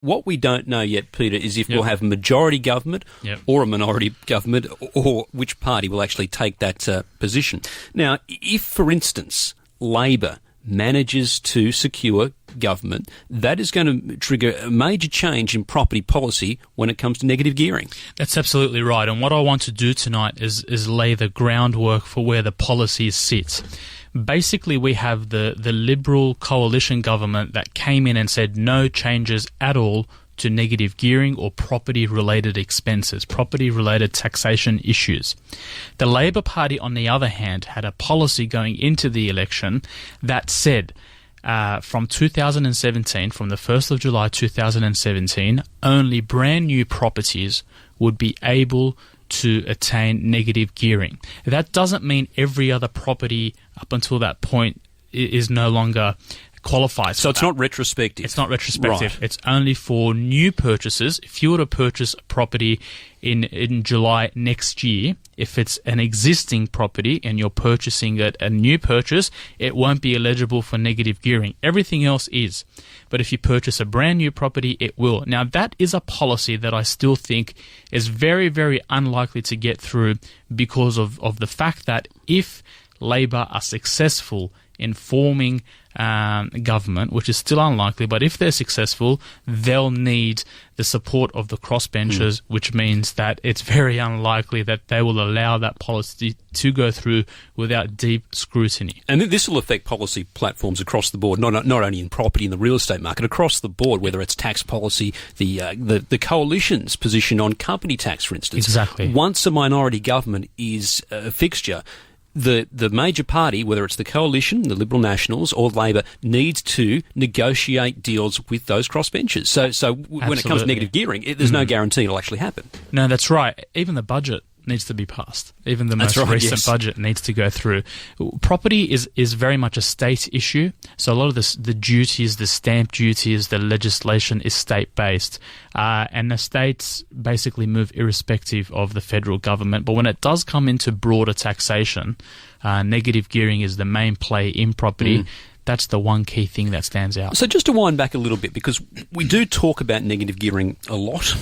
What we don't know yet, Peter, is if we'll have a majority government or a minority government, or which party will actually take that position. Now, if, for instance, Labor manages to secure government, that is going to trigger a major change in property policy when it comes to negative gearing. That's absolutely right. And what I want to do tonight is lay the groundwork for where the policy sits. Basically, we have the Liberal coalition government that came in and said no changes at all to negative gearing or property-related expenses, property-related taxation issues. The Labor Party, on the other hand, had a policy going into the election that said from 2017, from the 1st of July 2017, only brand new properties would be able to attain negative gearing. That doesn't mean every other property up until that point is no longer qualifies. So it's not retrospective? It's not retrospective. Right. It's only for new purchases. If you were to purchase a property in July next year, if it's an existing property and you're purchasing it, a new purchase, it won't be eligible for negative gearing. Everything else is. But if you purchase a brand new property, it will. Now, that is a policy that I still think is very, very unlikely to get through because of the fact that if Labor are successful in forming government, which is still unlikely, but if they're successful, they'll need the support of the crossbenchers, which means that it's very unlikely that they will allow that policy to go through without deep scrutiny. And this will affect policy platforms across the board, not only in property and the real estate market, across the board, whether it's tax policy, the coalition's position on company tax, for instance. Exactly. Once a minority government is a fixture, the major party, whether it's the coalition, the Liberal Nationals, or Labor, needs to negotiate deals with those crossbenchers. So when it comes to negative gearing, there's no guarantee it'll actually happen. No, that's right. Even the budget needs to be passed. Even the most recent budget needs to go through. Property is very much a state issue. So a lot of the duties, the stamp duties, the legislation is state-based. And the states basically move irrespective of the federal government. But when it does come into broader taxation, negative gearing is the main play in property. That's the one key thing that stands out. So just to wind back a little bit, because we do talk about negative gearing a lot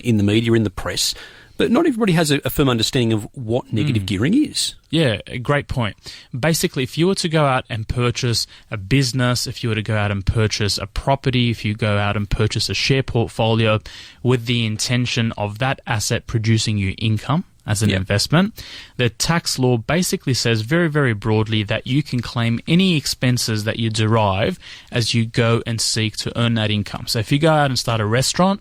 in the media, in the press, but not everybody has a firm understanding of what negative gearing is. Yeah, a great point. Basically, if you were to go out and purchase a business, if you were to go out and purchase a property, if you go out and purchase a share portfolio with the intention of that asset producing you income as an investment, the tax law basically says very, very broadly that you can claim any expenses that you derive as you go and seek to earn that income. So if you go out and start a restaurant,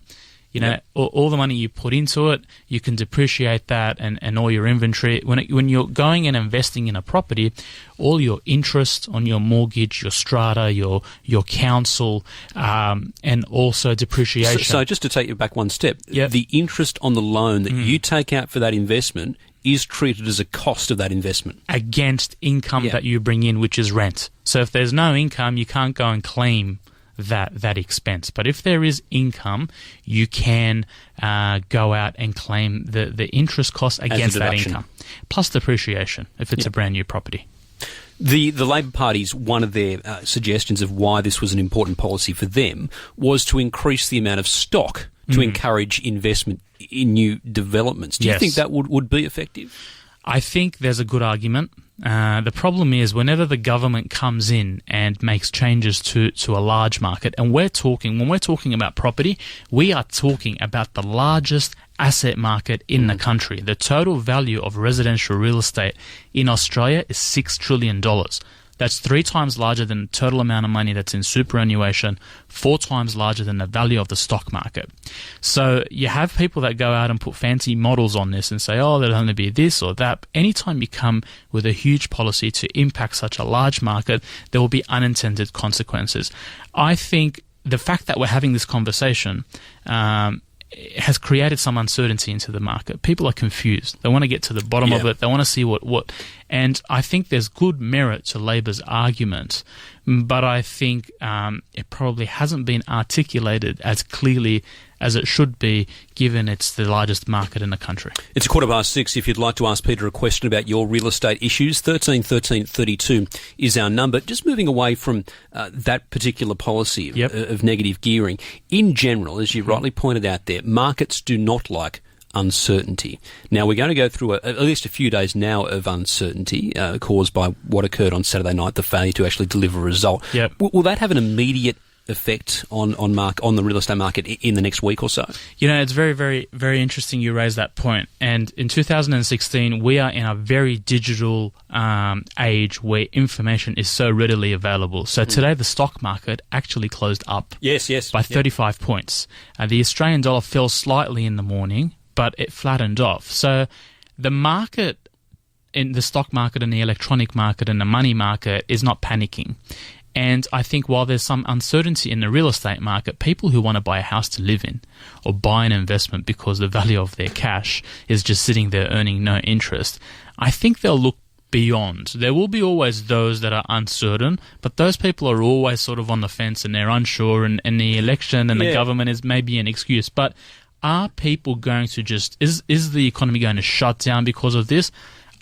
you know, all the money you put into it, you can depreciate that and all your inventory. When you're going and investing in a property, all your interest on your mortgage, your strata, your council, and also depreciation. So just to take you back one step, the interest on the loan that you take out for that investment is treated as a cost of that investment. Against income that you bring in, which is rent. So if there's no income, you can't go and claim that expense. But if there is income, you can go out and claim the interest cost against that income, plus depreciation if it's a brand new property. The Labor Party's one of their suggestions of why this was an important policy for them was to increase the amount of stock to encourage investment in new developments. Do you think that would be effective? I think there's a good argument. The problem is whenever the government comes in and makes changes to a large market, and when we're talking about property, we are talking about the largest asset market in the country. The total value of residential real estate in Australia is $6 trillion. That's 3 times larger than the total amount of money that's in superannuation, 4 times larger than the value of the stock market. So you have people that go out and put fancy models on this and say, oh, there'll only be this or that. Anytime you come with a huge policy to impact such a large market, there will be unintended consequences. I think the fact that we're having this conversation has created some uncertainty into the market. People are confused. They want to get to the bottom of it. They want to see what And I think there's good merit to Labor's argument, but I think it probably hasn't been articulated as clearly as it should be, given it's the largest market in the country. It's 6:15. If you'd like to ask Peter a question about your real estate issues, 13 13 32 is our number. Just moving away from that particular policy of negative gearing. In general, as you rightly pointed out there, markets do not like uncertainty. Now, we're going to go through at least a few days now of uncertainty caused by what occurred on Saturday night, the failure to actually deliver a result. Yep. Will that have an immediate effect on the real estate market in the next week or so? You know, it's very, very, very interesting you raise that point. And in 2016, we are in a very digital age where information is so readily available. So today, the stock market actually closed up by 35 points. The Australian dollar fell slightly in the morning, but it flattened off. So the market, in the stock market and the electronic market and the money market, is not panicking. And I think while there's some uncertainty in the real estate market, people who want to buy a house to live in or buy an investment because the value of their cash is just sitting there earning no interest, I think they'll look beyond. There will be always those that are uncertain, but those people are always sort of on the fence and they're unsure, and the election and the government is maybe an excuse. But are people going to is the economy going to shut down because of this?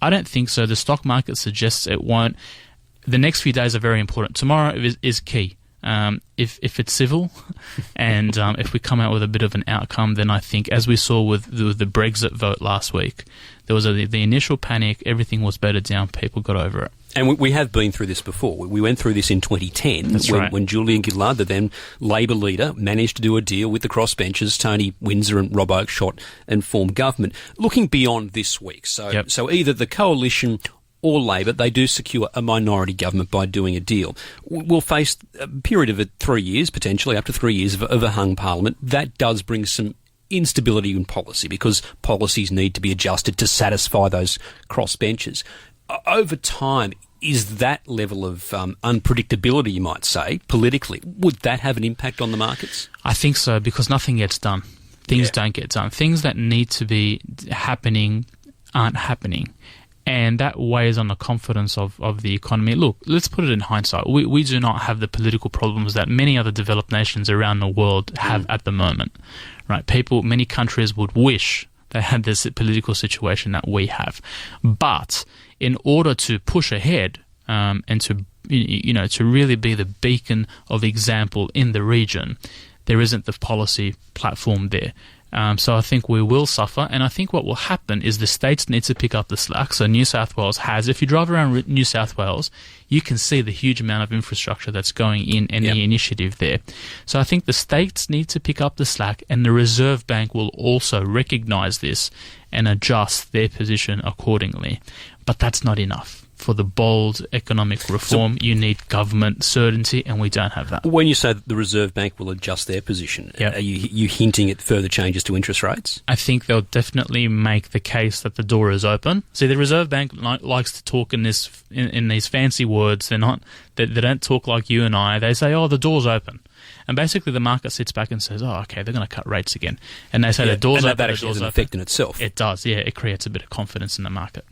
I don't think so. The stock market suggests it won't. The next few days are very important. Tomorrow is key. If it's civil and if we come out with a bit of an outcome, then I think, as we saw with the Brexit vote last week, there was the initial panic, everything was bedded down, people got over it. And we have been through this before. We went through this in 2010 when Julian Gillard, the then Labor leader, managed to do a deal with the crossbenchers, Tony Windsor and Rob Oakeshott, and form government. Looking beyond this week, so either the coalition or Labor, they do secure a minority government by doing a deal. We'll face a period of 3 years, potentially up to 3 years of a hung parliament. That does bring some instability in policy because policies need to be adjusted to satisfy those crossbenchers. Over time, is that level of unpredictability, you might say, politically, would that have an impact on the markets? I think so, because nothing gets done. Things don't get done. Things that need to be happening aren't happening. And that weighs on the confidence of the economy. Look, let's put it in hindsight. We do not have the political problems that many other developed nations around the world have at the moment. Right? Many countries would wish they had this political situation that we have. But in order to push ahead and to really be the beacon of example in the region, there isn't the policy platform there. So I think we will suffer, and I think what will happen is the states need to pick up the slack. So New South Wales has. If you drive around New South Wales, you can see the huge amount of infrastructure that's going in and the initiative there. So I think the states need to pick up the slack, and the Reserve Bank will also recognise this and adjust their position accordingly. But that's not enough. For the bold economic reform, you need government certainty, and we don't have that. When you say that the Reserve Bank will adjust their position, are you hinting at further changes to interest rates? I think they'll definitely make the case that the door is open. See, the Reserve Bank likes to talk in these fancy words. They don't talk like you and I. They say, "Oh, the door's open." And basically the market sits back and says, "Oh, okay, they're going to cut rates again." And they say the door's open. And that actually has an effect in itself. It does, yeah. It creates a bit of confidence in the market.